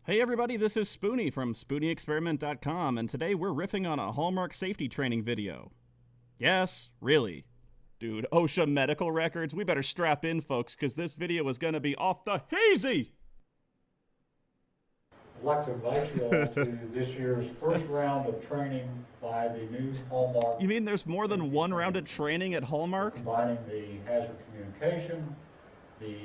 Hey everybody, this is Spoony from SpoonyExperiment.com, and today we're riffing on a Hallmark safety training video. Yes, really. Dude, OSHA medical records, we better strap in, folks, because this video is going to be off the hazy! I'd like to invite you all to this year's first round of training by the new Hallmark. You mean there's more than one round of training at Hallmark? Combining the hazard communication, the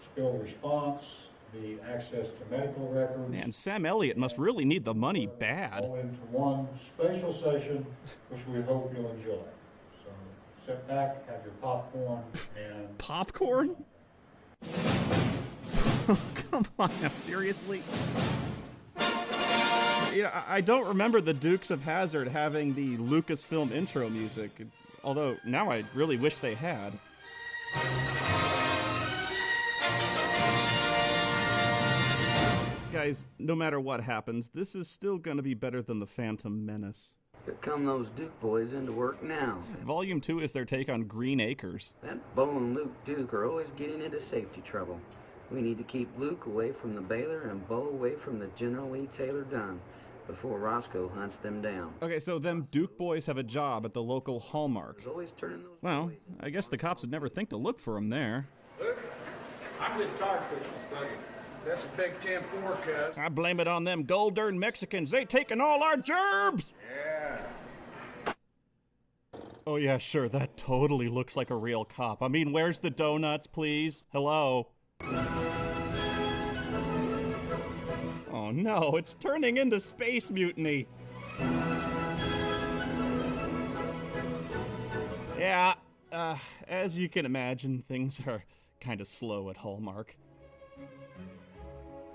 spill response, the access to medical records. Man, Sam Elliott must really need the money bad. All into one spatial session, which we hope you'll enjoy. So sit back, have your popcorn, and... Popcorn? Come on now, seriously? Yeah, I don't remember the Dukes of Hazzard having the Lucasfilm intro music, although now I really wish they had. Guys, no matter what happens, this is still going to be better than the Phantom Menace. Here come those Duke boys into work now. Volume 2 is their take on Green Acres. That Bo and Luke Duke are always getting into safety trouble. We need to keep Luke away from the Baylor and Bo away from the General Lee Taylor Dunn before Roscoe hunts them down. Okay, so them Duke boys have a job at the local Hallmark. Always turning those Well, boys into I guess the cops would never think to look for them there. Luke, I'm just tired pushing this buggy. That's a Big 10-4, cuz. I blame it on them gold-earned Mexicans. They taking all our gerbs! Yeah. Oh yeah, sure, that totally looks like a real cop. I mean, where's the donuts, please? Hello? Oh no, it's turning into Space Mutiny. Yeah, as you can imagine, things are kind of slow at Hallmark.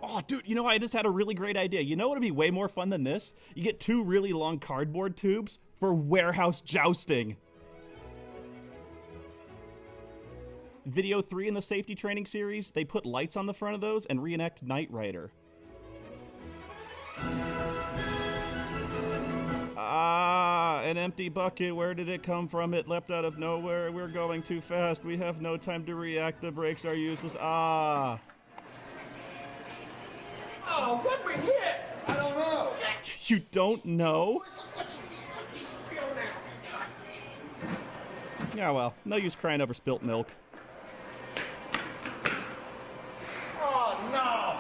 Oh, dude, you know, I just had a really great idea. You know what would be way more fun than this? You get two really long cardboard tubes for warehouse jousting. Video 3 in the safety training series, they put lights on the front of those and reenact Knight Rider. Ah, an empty bucket. Where did it come from? It leapt out of nowhere. We're going too fast. We have no time to react. The brakes are useless. Ah. Oh, what we hit? I don't know. You don't know? Yeah, well, no use crying over spilt milk. Oh, no.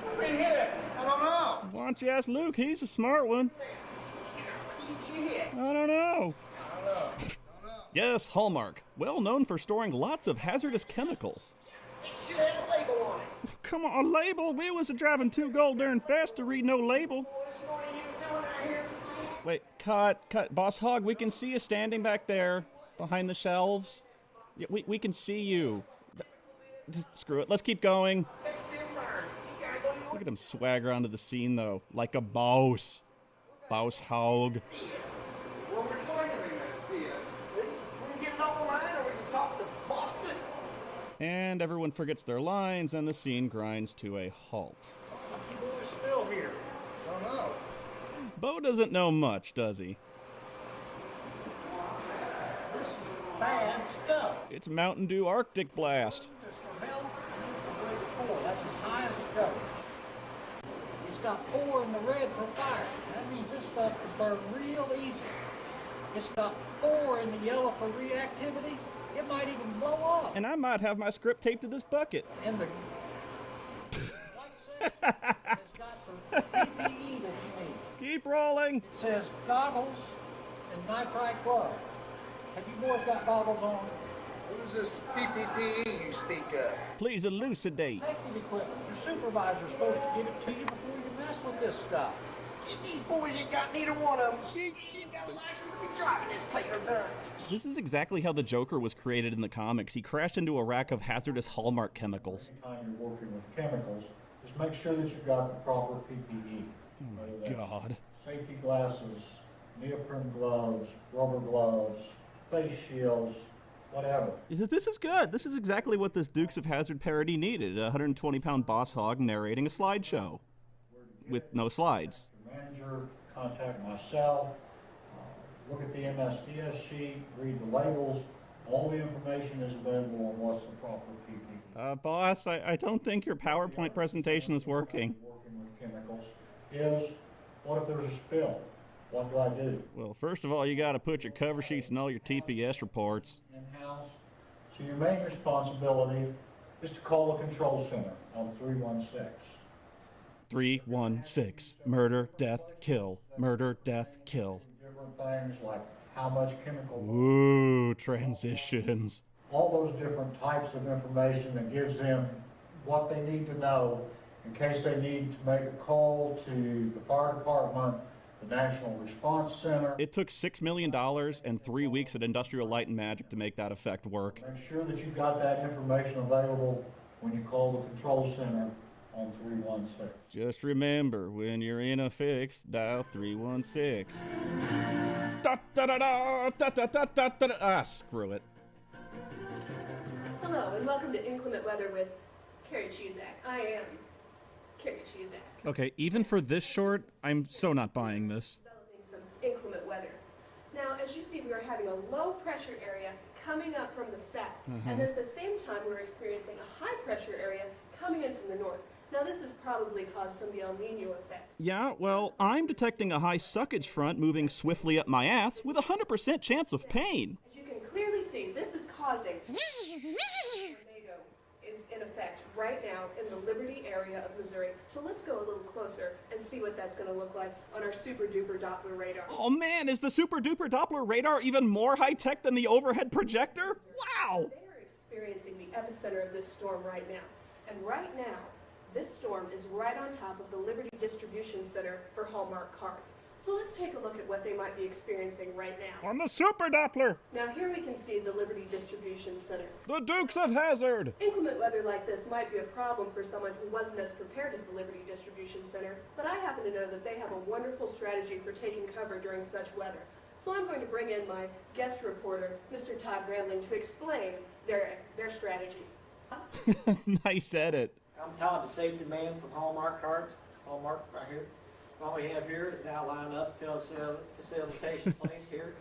What we hit? I don't know. Why don't you ask Luke? He's a smart one. What did you hit? I don't know. I don't know. Yes, Hallmark. Well known for storing lots of hazardous chemicals. It should have a label on it. Come on, a label? We was driving too gold-darn fast to read no label. What are you doing out here? Wait, cut. Boss Hog, we can see you standing back there behind the shelves. Yeah, we can see you. Just screw it. Let's keep going. Next to your burn. You gotta go to your Look at him swagger onto the scene, though, like a boss. Boss Hog. Well, we're joining this, we can get it on the line or we can talk to Boston. And everyone forgets their lines, and the scene grinds to a halt. What's you boys still here? I don't know. Bo doesn't know much, does he? This is bad stuff. It's Mountain Dew Arctic Blast. This for health and this is grade 4. That's as high as it goes. It's got 4 in the red for fire. That means this stuff can burn real easy. It's got 4 in the yellow for reactivity. It might even blow up. And I might have my script taped to this bucket. And the white section has got the PPE that you need. Keep rolling. It says goggles and nitrite gloves. Have you boys got goggles on? What is this PPE you speak of? Please elucidate. Protective equipment. Your supervisor's supposed to give it to you before you mess with this stuff. These boys ain't got neither one of them. You ain't got a license to be driving this Taylor Dunn. This is exactly how the Joker was created in the comics. He crashed into a rack of hazardous Hallmark chemicals. Anytime you're working with chemicals, just make sure that you've got the proper PPE. Oh my God. Safety glasses, neoprene gloves, rubber gloves, face shields, whatever. This is good. This is exactly what this Dukes of Hazzard parody needed. A 120-pound boss hog narrating a slideshow. With no slides. Your manager, contact myself, look at the MSDS sheet, read the labels. All the information is available on what's the proper PPE. Boss, I don't think your PowerPoint presentation is working. Working is, what if there's a spill? What do I do? Well, first of all, you got to put your cover sheets in all your TPS reports. In-house. So your main responsibility is to call the control center on 316. 316. Murder, death, kill. Murder, death, kill. Different things like how much chemical... Ooh, transitions. All those different types of information that gives them what they need to know in case they need to make a call to the fire department, the National Response Center. It took $6 million and 3 weeks at Industrial Light and Magic to make that effect work. Make sure that you've got that information available when you call the control center on 316. Just remember, when you're in a fix, dial 316. Da, da, da, da, da, da, da, da, da. Ah, screw it. Hello, and welcome to Inclement Weather with Carrie Chizak. I am Carrie Chizak. Okay, even for this short, I'm so not buying this. Developing some inclement weather. Now, as you see, we are having a low pressure area coming up from the south. And at the same time, we're experiencing a high pressure area coming in from the north. Now, this is probably caused from the El Nino effect. Yeah, well, I'm detecting a high suckage front moving swiftly up my ass with a 100% chance of pain. As you can clearly see, this is causing a tornado is in effect right now in the Liberty area of Missouri. So let's go a little closer and see what that's going to look like on our super duper Doppler radar. Oh man, is the super duper Doppler radar even more high tech than the overhead projector? Wow! They are experiencing the epicenter of this storm right now. And right now, this storm is right on top of the Liberty Distribution Center for Hallmark cards. So let's take a look at what they might be experiencing right now. On the super Doppler! Now here we can see the Liberty Distribution Center. The Dukes of Hazzard! Inclement weather like this might be a problem for someone who wasn't as prepared as the Liberty Distribution Center, but I happen to know that they have a wonderful strategy for taking cover during such weather. So I'm going to bring in my guest reporter, Mr. Todd Grambling, to explain their strategy. Nice edit. I'm Todd, the safety man from Hallmark Cards. Hallmark right here. All we have here is an outline up, facilitation place here.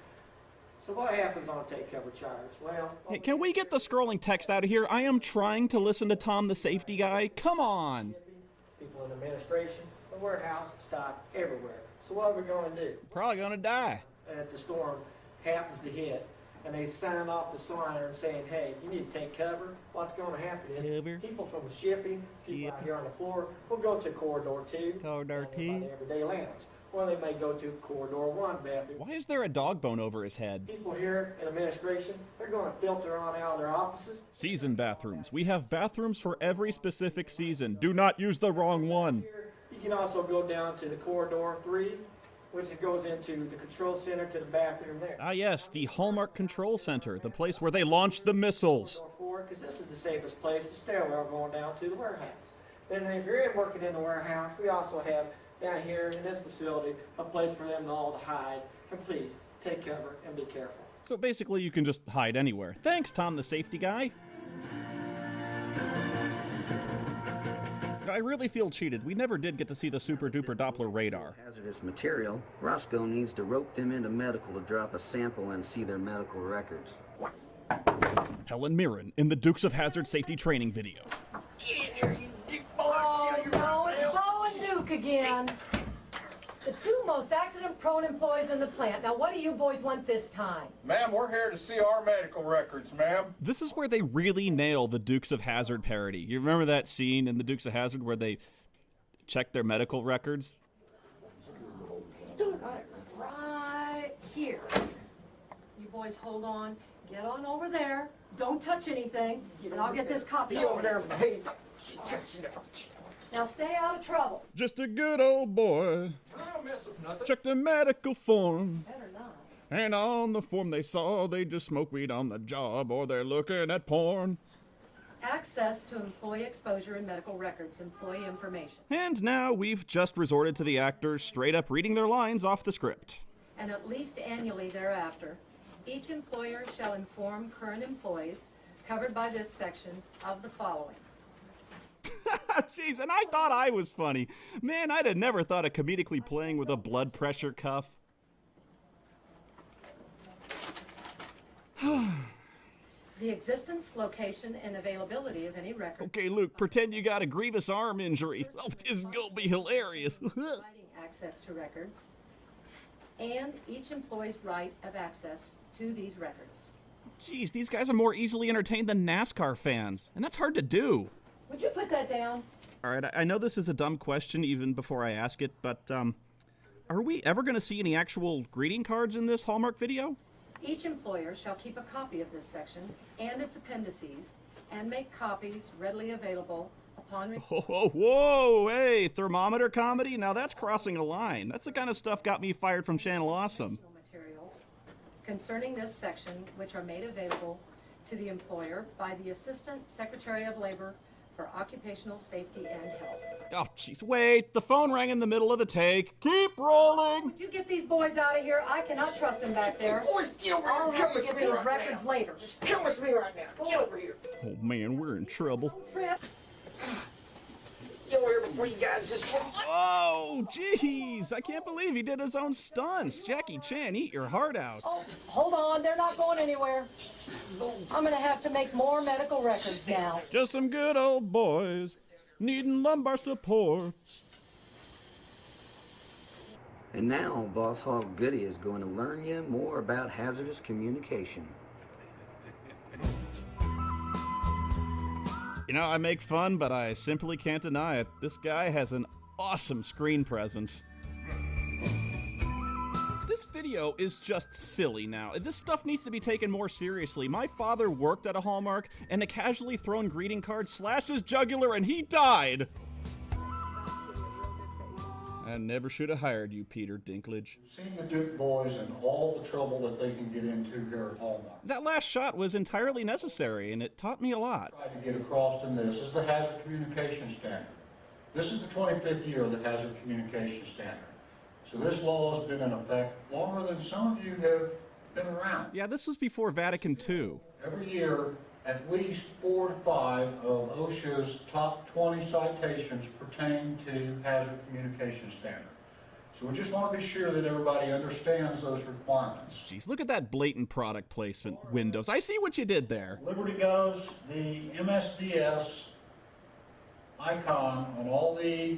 So what happens on a take cover charge? Well, Hey, can we get the scrolling text out of here? I am trying to listen to Tom the safety guy. Come on! people in administration, the warehouse, stock everywhere. So what are we going to do? Probably gonna die. If the storm happens to hit, and they sign off the signer and saying, hey, you need to take cover, what's going to happen is Cover. people from the shipping, people out here on the floor, will go to corridor 2. Corridor by 2. the everyday lounge. Or they may go to corridor 1 bathroom. Why is there a dog bone over his head? People here in administration, they're going to filter on out of their offices. Season bathrooms. We have bathrooms for every specific season. Do not use the wrong one. Here, you can also go down to the corridor 3, which it goes into the control center to the bathroom there. Ah yes, the Hallmark Control Center, the place where they launched the missiles. Because this is the safest place, the stairwell going down to the warehouse. Then if you're working in the warehouse, we also have down here in this facility a place for them all to hide. And please, take cover and be careful. So basically you can just hide anywhere. Thanks, Tom the safety guy. I really feel cheated. We never did get to see the super duper Doppler radar. Hazardous material. Roscoe needs to rope them into medical to drop a sample and see their medical records. Helen Mirren in the Dukes of Hazzard safety training video. Oh, no, it's Bo and Duke again. The two most accident-prone employees in the plant. Now, what do you boys want this time? Ma'am, we're here to see our medical records, ma'am. This is where they really nail the Dukes of Hazzard parody. You remember that scene in the Dukes of Hazzard where they check their medical records? Got it right here. You boys hold on. Get on over there. Don't touch anything, and I'll get this copy Be over there and behave. Now, stay out of trouble. Just a good old boy. I don't mess with nothing. Check their medical form. Better not. And on the form they saw they just smoke weed on the job or they're looking at porn. Access to employee exposure and medical records, employee information. And now we've just resorted to the actors straight up reading their lines off the script. And at least annually thereafter, each employer shall inform current employees covered by this section of the following. Jeez, and I thought I was funny. Man, I'd have never thought of comedically playing with a blood pressure cuff. The existence, location, and availability of any record. Okay, Luke, pretend you got a grievous arm injury. Oh, this is gonna be hilarious. Providing access to records and each employee's right of access to these records. Geez, these guys are more easily entertained than NASCAR fans, and that's hard to do. Would you put that down? All right, I know this is a dumb question even before I ask it, but are we ever going to see any actual greeting cards in this Hallmark video? Each employer shall keep a copy of this section and its appendices and make copies readily available upon Whoa, hey, thermometer comedy? Now that's crossing a line. That's the kind of stuff got me fired from Channel Awesome. materials concerning this section, which are made available to the employer by the Assistant Secretary of Labor for Occupational Safety and Health. Oh, jeez, wait, the phone rang in the middle of the take. Keep rolling! Would you get these boys out of here? I cannot trust them back there. Boys, get over here. I'll have to get these records later. Just come with me right now. Get over here. Oh man, we're in trouble. Riff. Get over here before you guys just... Oh, jeez, I can't believe he did his own stunts. Jackie Chan, eat your heart out. Oh, hold on, they're not going anywhere. I'm gonna have to make more medical records now. Just some good old boys needing lumbar support. And now, Boss Hog Goody is going to learn you more about hazardous communication. You know, I make fun, but I simply can't deny it. This guy has an awesome screen presence. This video is just silly now. This stuff needs to be taken more seriously. My father worked at a Hallmark, and a casually thrown greeting card slashed his jugular and he died! I never should have hired you, Peter Dinklage. We've seen the Duke boys and all the trouble that they can get into here at Hallmark. That last shot was entirely necessary, and it taught me a lot. Tried to get across in this is the hazard communication standard. This is the 25th year of the hazard communication standard. So this law has been in effect longer than some of you have been around. Yeah, this was before Vatican II. Every year, at least 4 to 5 of OSHA's top 20 citations pertain to hazard communication standard. So we just want to be sure that everybody understands those requirements. Jeez, look at that blatant product placement, Windows. I see what you did there. Liberty goes, the MSDS icon on all the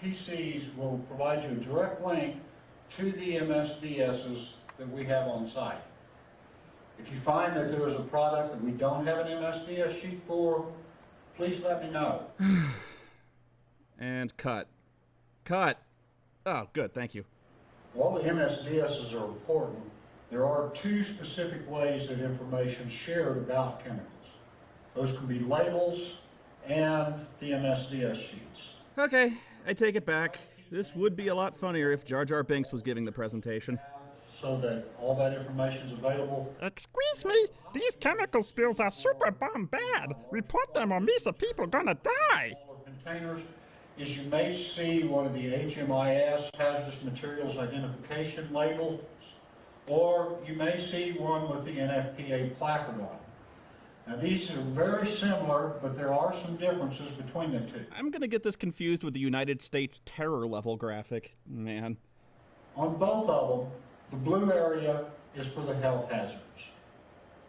PCs will provide you a direct link to the MSDSs that we have on site. If you find that there is a product that we don't have an MSDS sheet for, please let me know. And cut. Cut. Oh, good, thank you. While the MSDSs are important, there are 2 specific ways that information is shared about chemicals. Those can be labels and the MSDS sheets. Okay, I take it back. This would be a lot funnier if Jar Jar Binks was giving the presentation. So that all that information is available. Excuse me, these chemical spills are super bomb bad. Report them or Misa people gonna die. Containers is you may see one of the HMIS hazardous materials identification labels, or you may see one with the NFPA placard on it. Now these are very similar, but there are some differences between the 2. I'm gonna get this confused with the United States terror level graphic. Man. On both of them, the blue area is for the health hazards.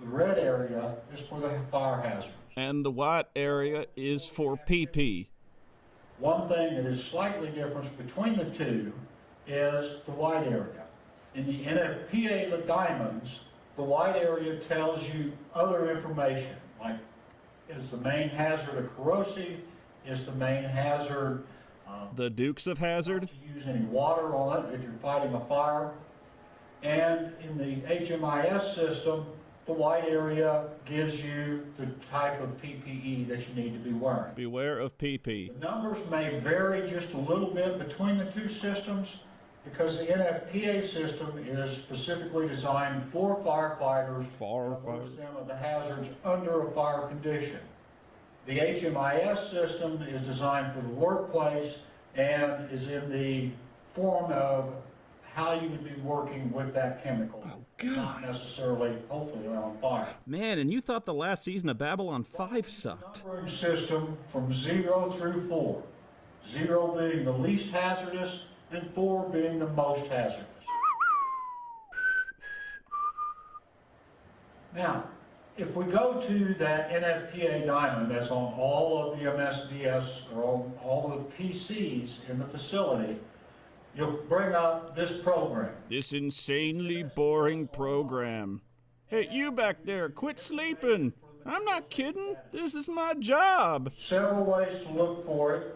The red area is for the fire hazards. And the white area is for PP. One thing that is slightly different between the 2 is the white area. In the NFPA diamonds, the white area tells you other information, like is the main hazard a corrosive, is the main hazard the Dukes of Hazzard? to use any water on it if you're fighting a fire. And in the HMIS system, the white area gives you the type of PPE that you need to be wearing. Beware of PP. The numbers may vary just a little bit between the 2 systems because the NFPA system is specifically designed for firefighters to alert them of the hazards under a fire condition. The HMIS system is designed for the workplace and is in the form of how you would be working with that chemical. Oh, God. Not necessarily, hopefully, on fire. Man, and you thought the last season of Babylon 5 sucked. Numbering system from 0 through 4. 0 being the least hazardous and 4 being the most hazardous. Now, if we go to that NFPA diamond that's on all of the MSDS or on all of the PCs in the facility, you'll bring up this program. This insanely boring program. Hey, you back there, quit sleeping. I'm not kidding. This is my job. Several ways to look for it.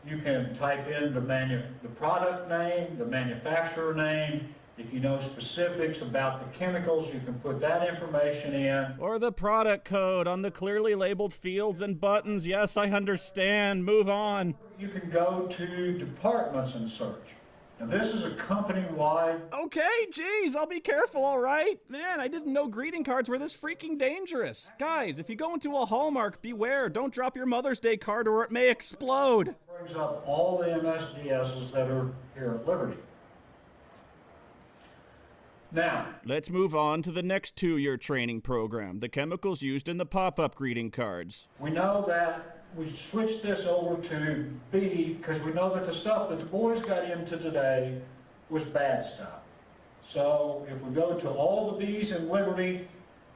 You can type in the product name, the manufacturer name. If you know specifics about the chemicals, you can put that information in. Or the product code on the clearly labeled fields and buttons. Yes, I understand. Move on. You can go to departments and search. Now, this is a company-wide... Okay, geez, I'll be careful, all right? Man, I didn't know greeting cards were this freaking dangerous. Guys, if you go into a Hallmark, beware. Don't drop your Mother's Day card or it may explode. Brings up all the MSDSs that are here at Liberty. Now, let's move on to the next 2-year training program, the chemicals used in the pop-up greeting cards. We know that we switched this over to B because we know that the stuff that the boys got into today was bad stuff. So if we go to all the B's in Liberty,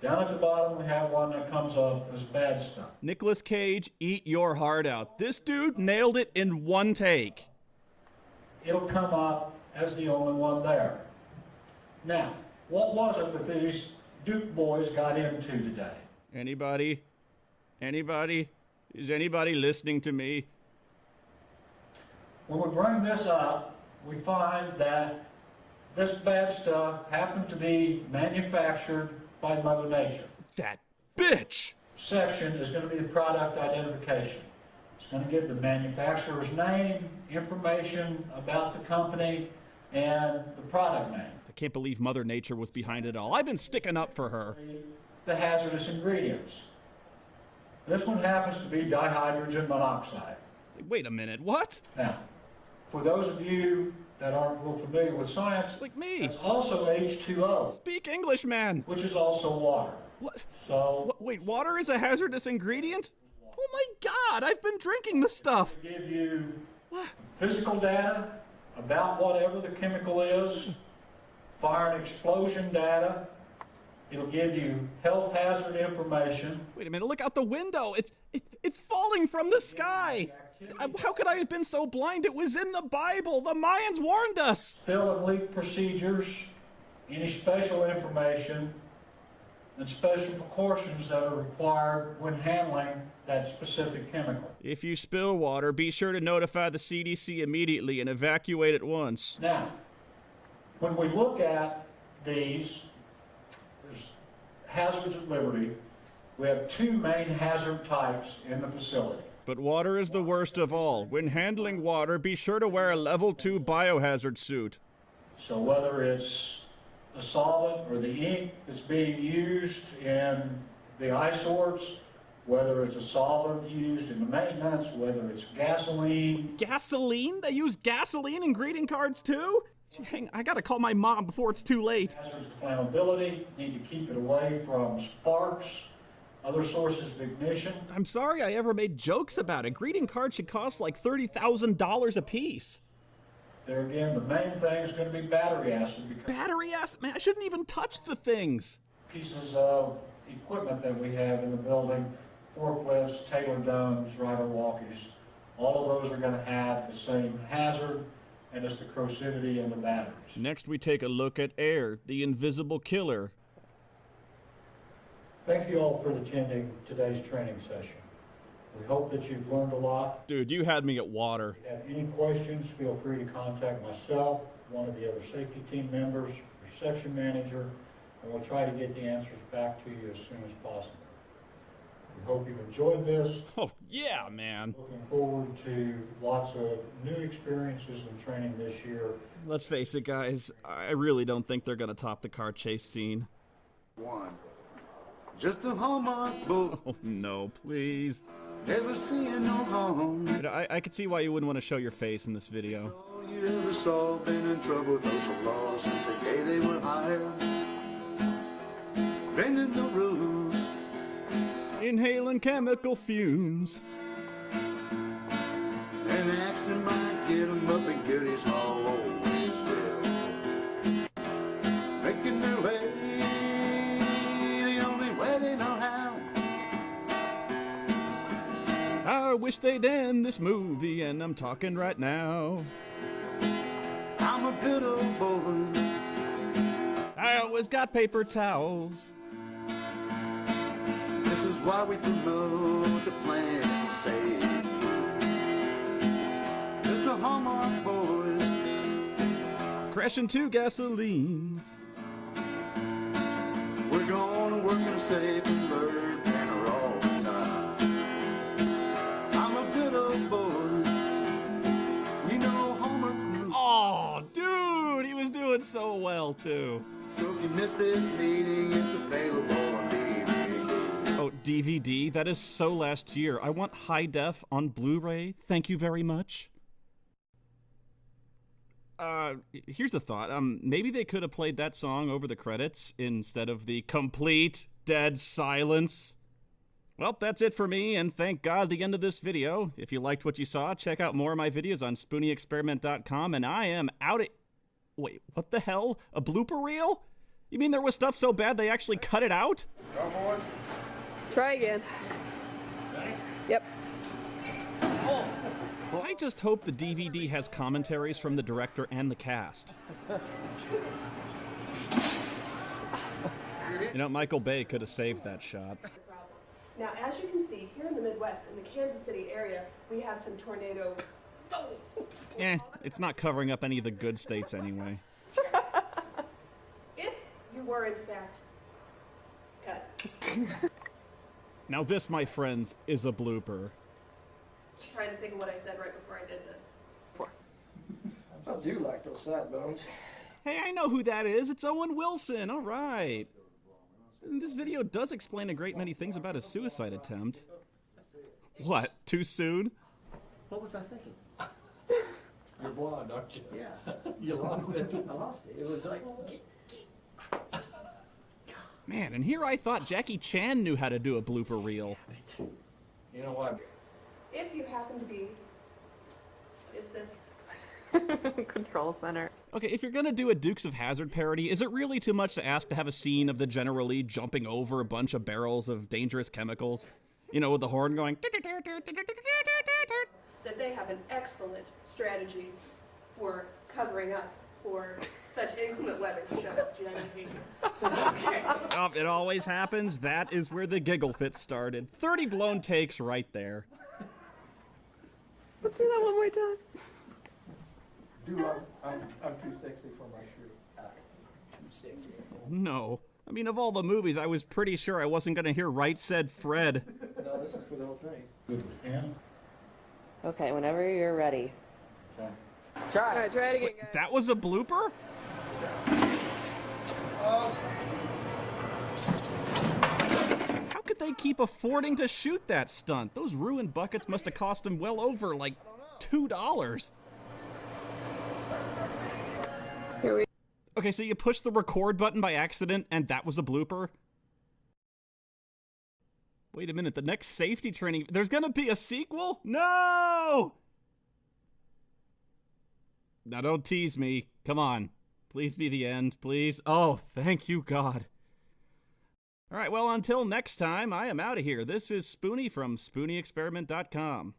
down at the bottom we have one that comes up as bad stuff. Nicolas Cage, eat your heart out. This dude nailed it in one take. It'll come up as the only one there. Now, what was it that these Duke boys got into today? Anybody? Anybody? Is anybody listening to me? When we bring this up, we find that this bad stuff happened to be manufactured by Mother Nature. That bitch! Section is going to be the product identification. It's going to give the manufacturer's name, information about the company, and the product name. I can't believe Mother Nature was behind it all. I've been sticking up for her. The hazardous ingredients. This one happens to be dihydrogen monoxide. Wait a minute, what? Now, for those of you that aren't real familiar with science, like me, it's also H2O. Speak English, man. Which is also water. What? So, wait, water is a hazardous ingredient? Oh my God, I've been drinking the stuff. It'll give you physical data about whatever the chemical is, fire and explosion data. It'll give you health hazard information. Wait a minute, look out the window. It's falling from the sky. How could I have been so blind? It was in the Bible. The Mayans warned us. Spill and leak procedures, any special information, and special precautions that are required when handling that specific chemical. If you spill water, be sure to notify the CDC immediately and evacuate at once. Now, when we look at these, there's hazards at Liberty. We have 2 main hazard types in the facility. But water is the worst of all. When handling water, be sure to wear a level 2 biohazard suit. So whether it's the solvent or the ink that's being used in the eyesores, whether it's a solvent used in the maintenance, whether it's gasoline. Gasoline? They use gasoline in greeting cards too? Hang, I gotta call my mom before it's too late. Hazards of flammability, need to keep it away from sparks, other sources of ignition. I'm sorry I ever made jokes about it. Greeting cards should cost like $30,000 a piece. There again, the main thing is going to be battery acid. Battery acid? Man, I shouldn't even touch the things. Pieces of equipment that we have in the building, forklifts, Taylor domes, rider walkies, all of those are going to have the same hazard, and it's the corrosivity in the batteries. Next we take a look at air, the invisible killer. Thank you all for attending today's training session. We hope that you've learned a lot. Dude, you had me at water. If you have any questions, feel free to contact myself, one of the other safety team members, your section manager, and we'll try to get the answers back to you as soon as possible. We hope you've enjoyed this. Oh, yeah, man. Looking forward to lots of new experiences and training this year. Let's face it, guys. I really don't think they're going to top the car chase scene. One. Just a Hallmark book. Oh, no, please. Never seeing no harm. I could see why you wouldn't want to show your face in this video. All you ever saw, been in trouble, social law since the day they were hired. Bending the rules. Inhaling chemical fumes. An accident might get him up and get his always will. Making their way the only way they know how. I wish they'd end this movie, and I'm talking right now. I'm a good old boy. I always got paper towels. This is why we promote the plan safe. Just a Hallmark boys. Crashing to gasoline. We're gonna work in a safe and bird banner all the time. I'm a good old boy. You know Hallmark. Oh, dude, he was doing so well, too. So if you miss this meeting, it's available on DVD. Oh, DVD? That is so last year. I want high def on Blu-ray. Thank you very much. Here's a thought. Maybe they could have played that song over the credits instead of the complete dead silence. Well, that's it for me, and thank God the end of this video. If you liked what you saw, check out more of my videos on SpoonyExperiment.com, and I am out of... Wait, what the hell? A blooper reel? You mean there was stuff so bad they actually cut it out? Come on. Try again. Yep. Well, I just hope the DVD has commentaries from the director and the cast. You know, Michael Bay could have saved that shot. Now, as you can see, here in the Midwest, in the Kansas City area, we have some tornadoes. It's not covering up any of the good states anyway. If you were, in fact, cut. Now this, my friends, is a blooper. Trying to think of what I said right before I did this. I do like those sideburns. Hey, I know who that is. It's Owen Wilson. All right. And this video does explain a great many things about his suicide attempt. What? Too soon? What was I thinking? You're blonde, aren't you? Yeah. You lost it. I lost it. It was like... Man, and here I thought Jackie Chan knew how to do a blooper reel. You know what? If you happen to be... What is this? Control center. Okay, if you're gonna do a Dukes of Hazzard parody, is it really too much to ask to have a scene of the General Lee jumping over a bunch of barrels of dangerous chemicals? You know, with the horn going... That they have an excellent strategy for covering up for such inclement weather. Shut up, Jenny. Okay. Oh, it always happens. That is where the giggle fit started. 30 blown takes right there. Let's do that one more time. I'm too sexy for my shirt. Too sexy. No. I mean, of all the movies, I was pretty sure I wasn't going to hear Right Said Fred. No, this is for the whole thing. Good pen. Okay, whenever you're ready. Okay. Try. All right, try it again, guys. That was a blooper? How could they keep affording to shoot that stunt? Those ruined buckets must have cost them well over, like, $2. Here we Okay, so you pushed the record button by accident, and that was a blooper? Wait a minute, the next safety training... There's gonna be a sequel? No! Now don't tease me. Come on. Please be the end, please. Oh, thank you, God. Alright, well, until next time, I am out of here. This is Spoony from SpoonyExperiment.com.